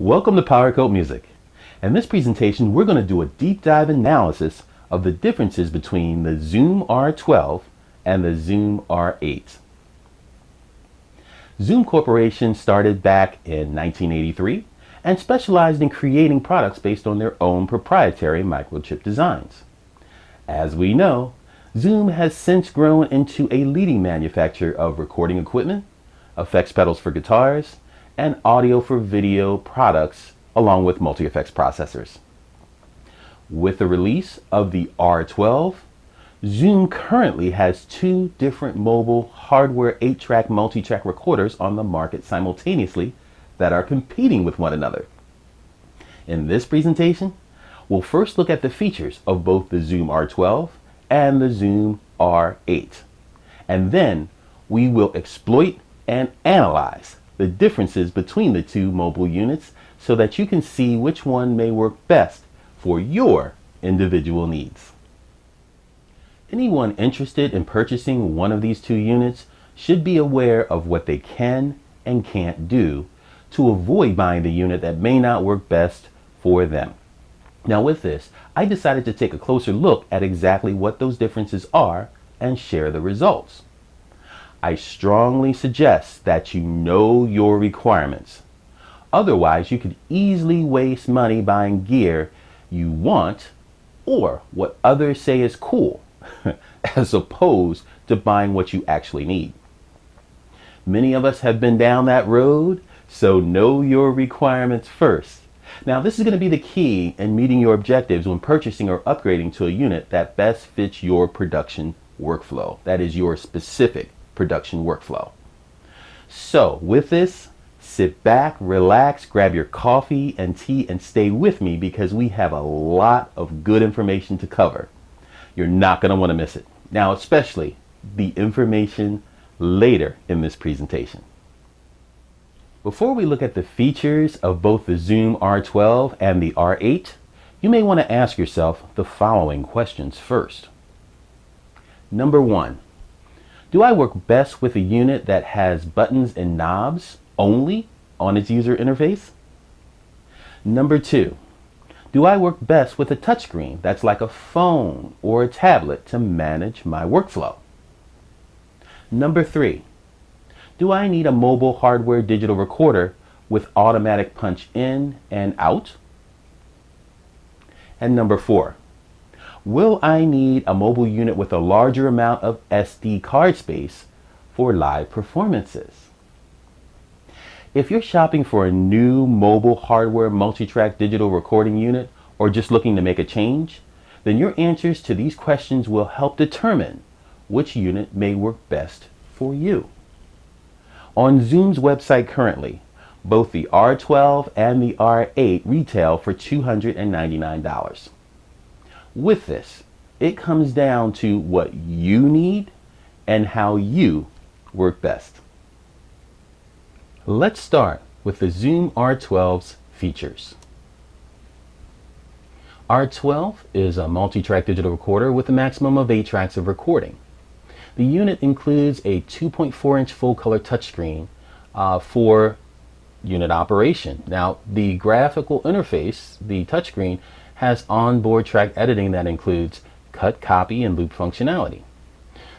Welcome to Power Code Music. In this presentation, we're going to do a deep dive analysis of the differences between the Zoom R12 and the Zoom R8. Zoom Corporation started back in 1983 and specialized in creating products based on their own proprietary microchip designs. As we know, Zoom has since grown into a leading manufacturer of recording equipment, effects pedals for guitars, and audio for video products, along with multi-effects processors. With the release of the R12, Zoom currently has two different mobile hardware 8-track multi-track recorders on the market simultaneously that are competing with one another. In this presentation, we'll first look at the features of both the Zoom R12 and the Zoom R8, and then we will exploit and analyze the differences between the two mobile units so that you can see which one may work best for your individual needs. Anyone interested in purchasing one of these two units should be aware of what they can and can't do to avoid buying the unit that may not work best for them. Now with this, I decided to take a closer look at exactly what those differences are and share the results. I strongly suggest that you know your requirements. Otherwise, you could easily waste money buying gear you want or what others say is cool, as opposed to buying what you actually need. Many of us have been down that road, so know your requirements first. Now, this is going to be the key in meeting your objectives when purchasing or upgrading to a unit that best fits your production workflow. That is your specific production workflow. So with this, sit back, relax, grab your coffee and tea and stay with me because we have a lot of good information to cover. You're not going to want to miss it. Now, especially the information later in this presentation. Before we look at the features of both the Zoom R12 and the R8, you may want to ask yourself the following questions first. Number one, do I work best with a unit that has buttons and knobs only on its user interface? Number two, do I work best with a touchscreen that's like a phone or a tablet to manage my workflow? Number three, do I need a mobile hardware digital recorder with automatic punch in and out? And number four, will I need a mobile unit with a larger amount of SD card space for live performances? If you're shopping for a new mobile hardware multi-track digital recording unit or just looking to make a change, then your answers to these questions will help determine which unit may work best for you. On Zoom's website currently, both the R12 and the R8 retail for $299. With this, it comes down to what you need and how you work best. Let's start with the Zoom R12's features. R12 is a multi-track digital recorder with a maximum of 8 tracks of recording. The unit includes a 2.4-inch full-color touchscreen for unit operation. Now, the graphical interface, the touchscreen, has onboard track editing that includes cut, copy, and loop functionality.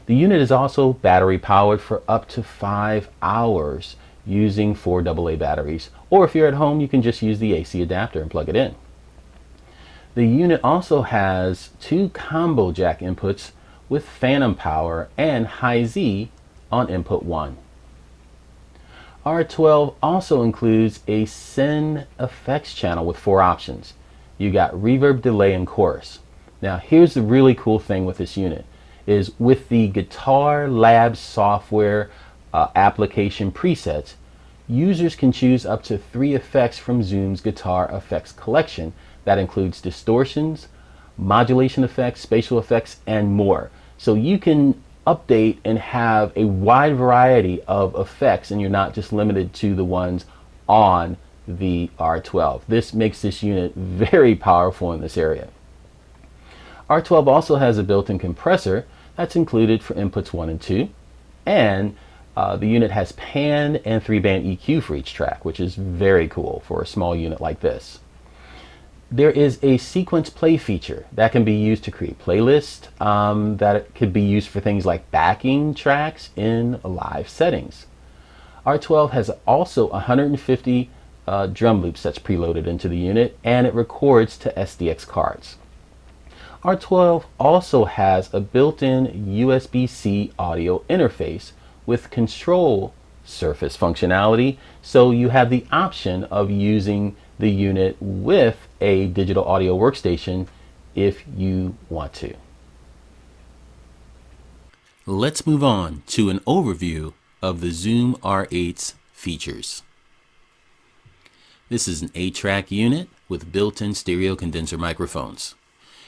The unit is also battery powered for up to 5 hours using 4 AA batteries, or if you're at home, you can just use the AC adapter and plug it in. The unit also has 2 combo jack inputs with phantom power and high Z on input 1. R12 also includes a Syn effects channel with 4 options. You got reverb, delay, and chorus. Now here's the really cool thing with this unit is with the Guitar Lab software application presets, users can choose up to 3 effects from Zoom's guitar effects collection that includes distortions, modulation effects, spatial effects, and more. So you can update and have a wide variety of effects and you're not just limited to the ones on the R12. This makes this unit very powerful in this area. R12 also has a built-in compressor that's included for inputs 1 and 2 and The unit has pan and 3-band EQ for each track, which is very cool for a small unit like this. There is a sequence play feature that can be used to create playlists that could be used for things like backing tracks in live settings. R12 has also 150 drum loops that's preloaded into the unit, and it records to SDX cards. R12 also has a built-in USB-C audio interface with control surface functionality, so you have the option of using the unit with a digital audio workstation if you want to. Let's move on to an overview of the Zoom R8's features. This is an 8-track unit with built-in stereo condenser microphones.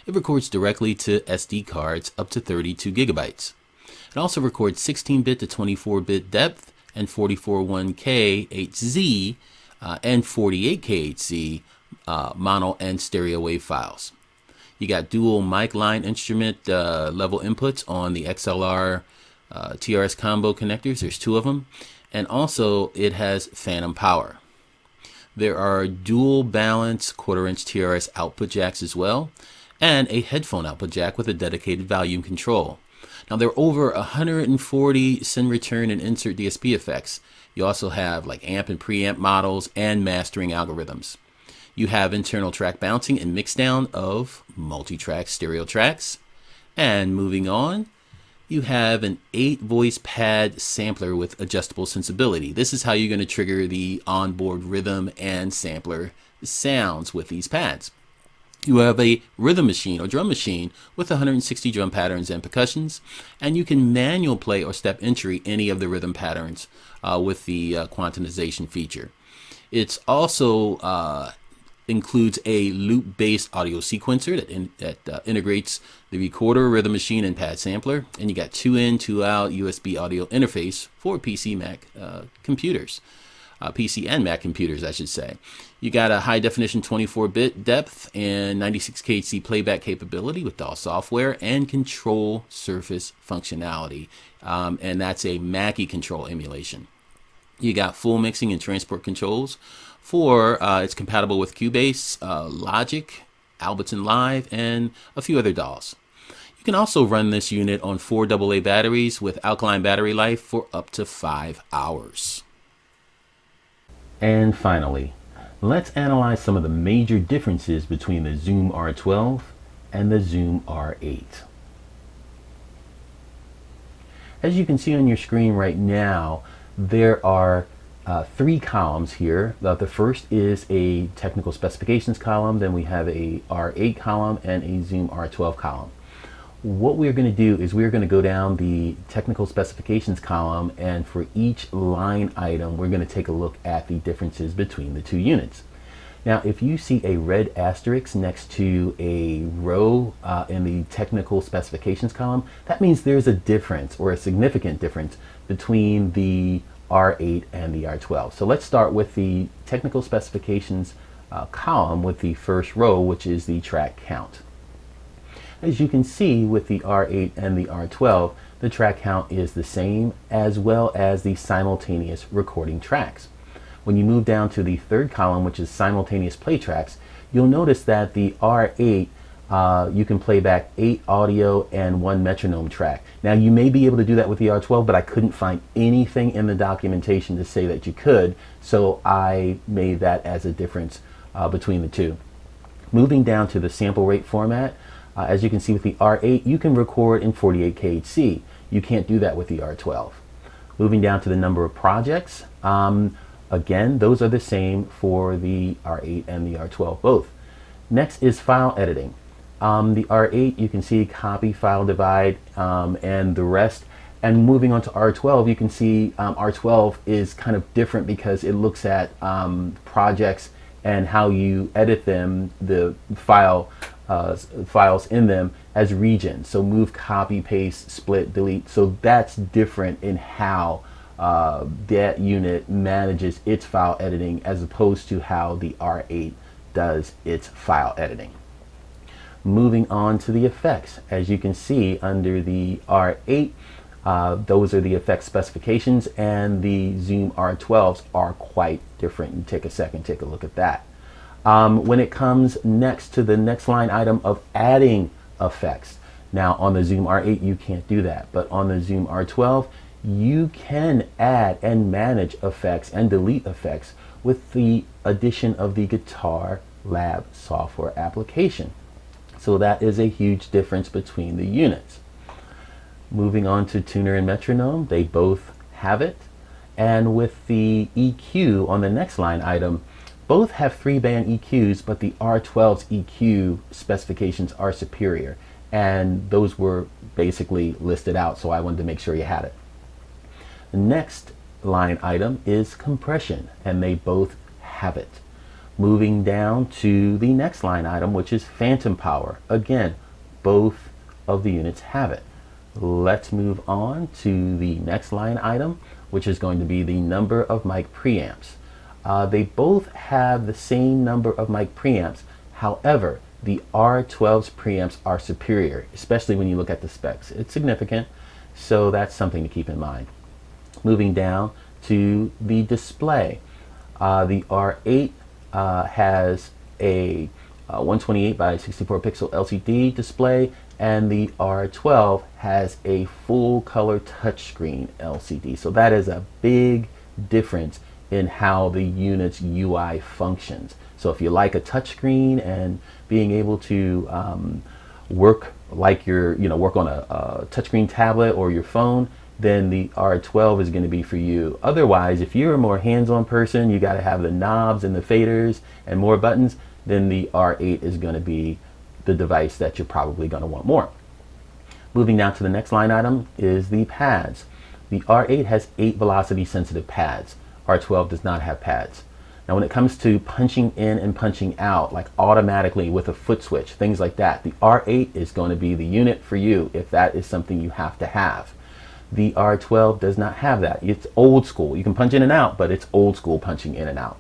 It records directly to SD cards up to 32 gigabytes. It also records 16-bit to 24-bit depth and 441K HZ and 48K HZ mono and stereo wave files. You got dual mic line instrument level inputs on the XLR TRS combo connectors. There's 2 of them. And also it has phantom power. There are dual balance 1/4-inch TRS output jacks as well, and a headphone output jack with a dedicated volume control. Now there are over 140 send, return, and insert DSP effects. You also have like amp and preamp models and mastering algorithms. You have internal track bouncing and mixdown of multi-track stereo tracks. And moving on, you have an 8-voice pad sampler with adjustable sensibility. This is how you're going to trigger the onboard rhythm and sampler sounds with these pads. You have a rhythm machine or drum machine with 160 drum patterns and percussions, and you can manual play or step entry any of the rhythm patterns with the quantization feature. It's also includes a loop-based audio sequencer that integrates the recorder, rhythm machine, and pad sampler, and you got 2-in, 2-out USB audio interface for PC, Mac computers. PC and Mac computers, I should say. You got a high definition 24-bit depth and 96K HZ playback capability with DAW software and control surface functionality. And that's a Mackie control emulation. You got full mixing and transport controls for, it's compatible with Cubase, Logic, Ableton Live, and a few other DAWs. You can also run this unit on 4 AA batteries with alkaline battery life for up to 5 hours. And finally, let's analyze some of the major differences between the Zoom R12 and the Zoom R8. As you can see on your screen right now, there are 3 columns here. The first is a technical specifications column, then we have a R8 column and a Zoom R12 column. What we're going to do is we're going to go down the technical specifications column, and for each line item we're going to take a look at the differences between the 2 units. Now if you see a red asterisk next to a row in the technical specifications column, that means there's a difference or a significant difference between the R8 and the R12. So let's start with the technical specifications column with the first row, which is the track count. As you can see with the R8 and the R12, the track count is the same, as well as the simultaneous recording tracks. When you move down to the third column, which is simultaneous play tracks, you'll notice that the R8, you can play back 8 audio and 1 metronome track. Now you may be able to do that with the R12, but I couldn't find anything in the documentation to say that you could, so I made that as a difference between the 2. Moving down to the sample rate format, as you can see with the R8, you can record in 48K HZ. You can't do that with the R12. Moving down to the number of projects, again, those are the same for the R8 and the R12 both. Next is file editing. The R8, you can see copy, file, divide, and the rest. And moving on to R12, you can see R12 is kind of different because it looks at projects and how you edit them, the files in them as regions. So move, copy, paste, split, delete. So that's different in how that unit manages its file editing as opposed to how the R8 does its file editing. Moving on to the effects. As you can see under the R8, Those are the effect specifications, and the Zoom R12s are quite different. You take a second, take a look at that. When it comes next to the next line item of adding effects, now on the Zoom R8 you can't do that, but on the Zoom R12 you can add and manage effects and delete effects with the addition of the Guitar Lab software application. So that is a huge difference between the units. Moving on to tuner and metronome, they both have it. And with the EQ on the next line item, both have 3-band EQs, but the R12's EQ specifications are superior. And those were basically listed out, so I wanted to make sure you had it. The next line item is compression, and they both have it. Moving down to the next line item, which is phantom power. Again, both of the units have it. Let's move on to the next line item, which is going to be the number of mic preamps. They both have the same number of mic preamps. However, the R12's preamps are superior, especially when you look at the specs. It's significant, so that's something to keep in mind. Moving down to the display. The R8 has a 128 by 64 pixel LCD display, and the R12 has a full color touchscreen LCD. So that is a big difference in how the unit's UI functions. So if you like a touchscreen and being able to work like work on a touchscreen tablet or your phone, then the R12 is going to be for you. Otherwise, if you're a more hands-on person, you got to have the knobs and the faders and more buttons, then the R8 is going to be the device that you're probably going to want more. Moving down to the next line item is the pads. The R8 has 8 velocity sensitive pads. R12 does not have pads. Now when it comes to punching in and punching out, like automatically with a foot switch, things like that, the R8 is going to be the unit for you if that is something you have to have. The R12 does not have that. It's old school. You can punch in and out, but it's old school punching in and out.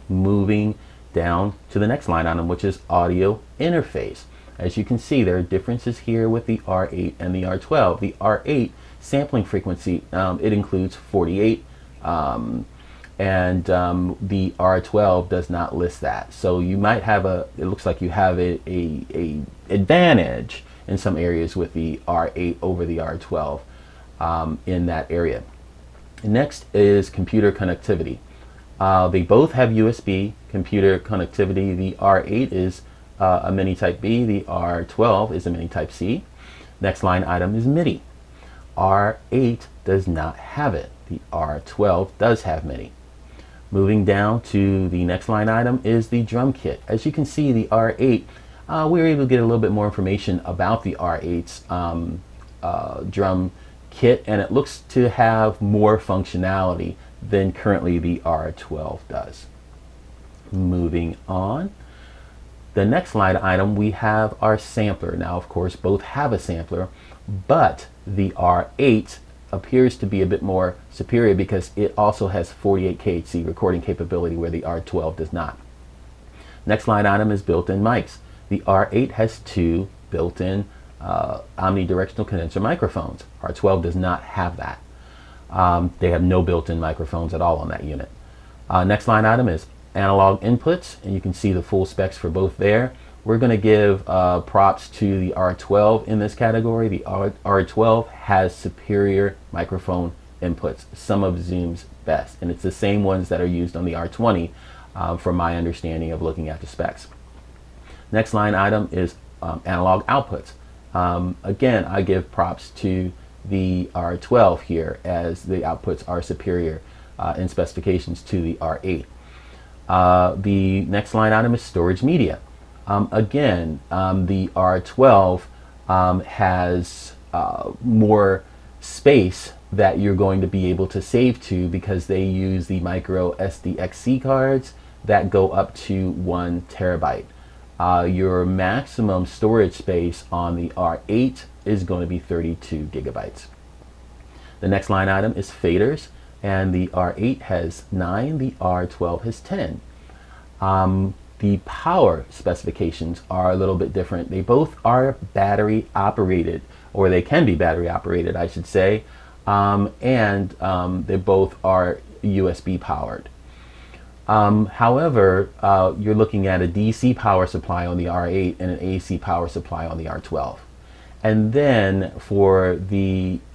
Moving down to the next line item, which is audio interface. As you can see, there are differences here with the R8 and the R12. The R8 sampling frequency, it includes 48, and the R12 does not list that. So you might have it looks like you have a advantage in some areas with the R8 over the R12 in that area. Next is computer connectivity. They both have USB computer connectivity. The R8 is a mini type B, the R12 is a mini type C. Next line item is MIDI. R8 does not have it. The R12 does have MIDI. Moving down to the next line item is the drum kit. As you can see, the R8, we were able to get a little bit more information about the R8's drum kit, and it looks to have more functionality than currently the R12 does. Moving on, the next line item, we have our sampler. Now, of course, both have a sampler, but the R8 appears to be a bit more superior because it also has 48 kHz recording capability where the R12 does not. Next line item is built-in mics. The R8 has 2 built-in omnidirectional condenser microphones. R12 does not have that. They have no built-in microphones at all on that unit. Next line item is analog inputs, and you can see the full specs for both there. We're going to give props to the R12 in this category. The R12 has superior microphone inputs, some of Zoom's best, and it's the same ones that are used on the R20 from my understanding of looking at the specs. Next line item is analog outputs. Again, I give props to the R12 here as the outputs are superior in specifications to the R8. The next line item is storage media. Again, the R12 has more space that you're going to be able to save to because they use the micro SDXC cards that go up to 1 terabyte. Your maximum storage space on the R8 is going to be 32 gigabytes. The next line item is faders, and the R8 has 9, the R12 has 10. The power specifications are a little bit different. They both are battery operated, or they can be battery operated, I should say, and they both are USB powered. However, you're looking at a DC power supply on the R8 and an AC power supply on the R12. And then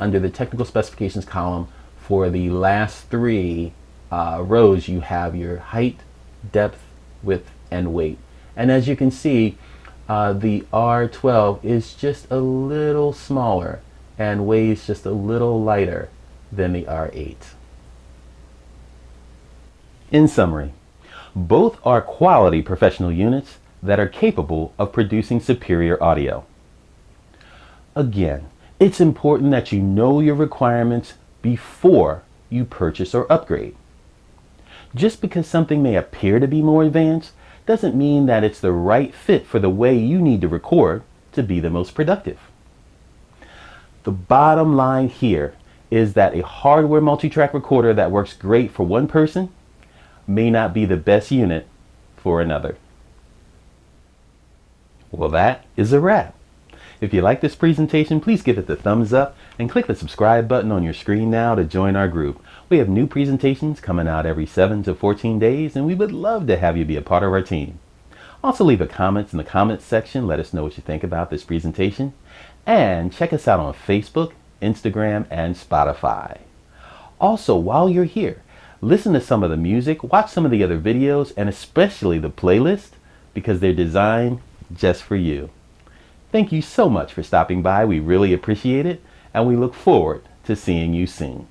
under the technical specifications column, for the last three rows, you have your height, depth, width, and weight. And as you can see, the R12 is just a little smaller and weighs just a little lighter than the R8. In summary, both are quality professional units that are capable of producing superior audio. Again, it's important that you know your requirements before you purchase or upgrade. Just because something may appear to be more advanced doesn't mean that it's the right fit for the way you need to record to be the most productive. The bottom line here is that a hardware multi-track recorder that works great for one person may not be the best unit for another. Well, that is a wrap. If you like this presentation, please give it the thumbs up and click the subscribe button on your screen now to join our group. We have new presentations coming out every 7 to 14 days, and we would love to have you be a part of our team. Also, leave a comment in the comments section. Let us know what you think about this presentation. And check us out on Facebook, Instagram, and Spotify. Also, while you're here, listen to some of the music, watch some of the other videos, and especially the playlist, because they're designed just for you. Thank you so much for stopping by. We really appreciate it, and we look forward to seeing you soon.